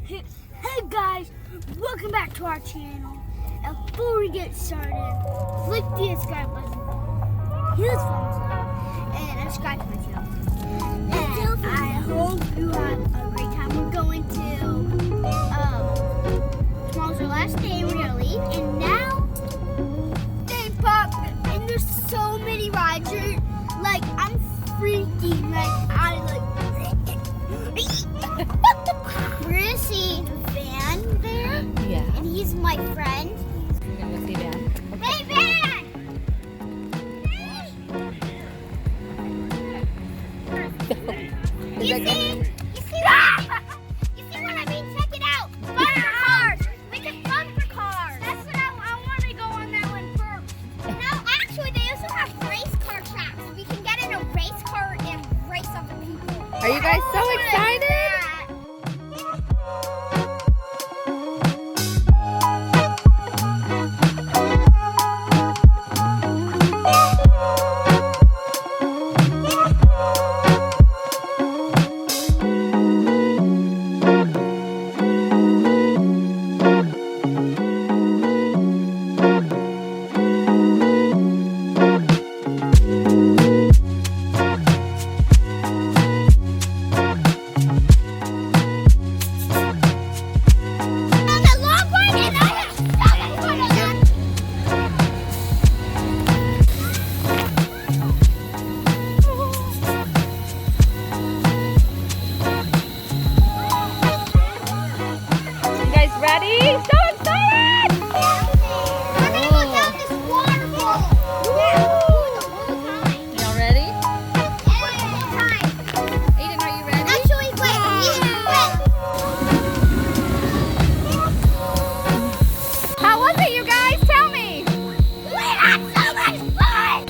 Hey guys, welcome back to our channel. And before we get started, click the subscribe button, hit the thumbs up, and subscribe to my channel. And I hope you have a great time. We're going to, tomorrow's our last day, we're gonna leave, and now, theme park, and there's so many rides, like, I'm freaking, we're gonna see Van there. Yeah. And he's my friend. You're gonna go see Van. Hey, Van! You see what I mean? Check it out. Bumper cars. We can bumper cars. That's what I want to go on that one first. No, actually, they also have race car tracks. We can get in a race car and race other people. Are you guys so excited? Ready? So excited! We're gonna go down this waterfall. Yeah, the whole time. Y'all ready? Yeah, the whole time. Aiden, are you ready? Actually, wait. How was it, you guys? Tell me. We had so much fun.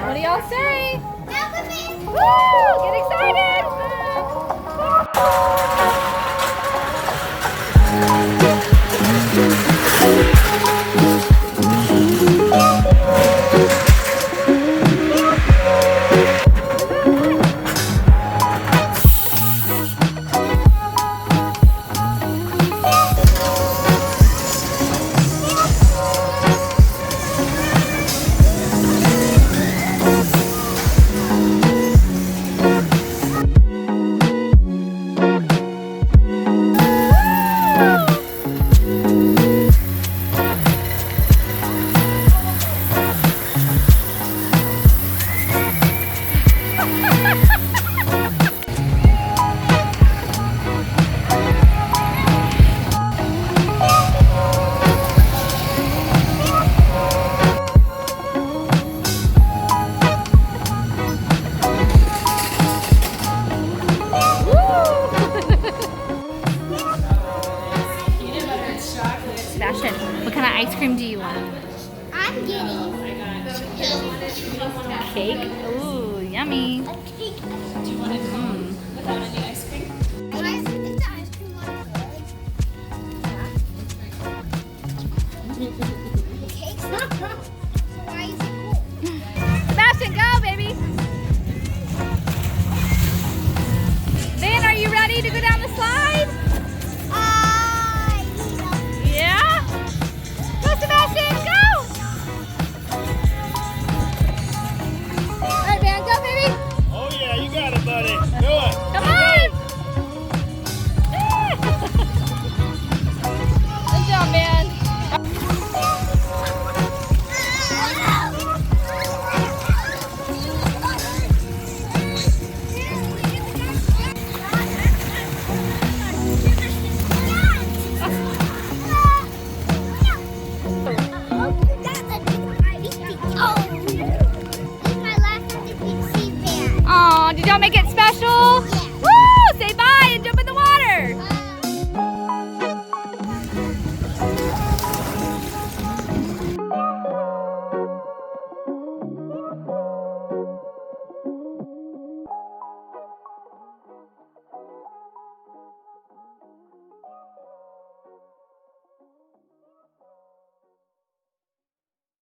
What do y'all say? Now with me. Woo! Get excited! Sebastian, what kind of ice cream do you want? I'm getting Cake? Ooh, yummy. a cake. Do you want it without any ice cream? Is the ice cream one good? Cake's not cool. So why is it cool? Sebastian, go, baby. Van, are you ready to go down the slide? Yeah? Go, Sebastian, go! All right, Van, go, baby. Oh yeah, you got it, buddy. Do it. Come on! Good job, man. make it special?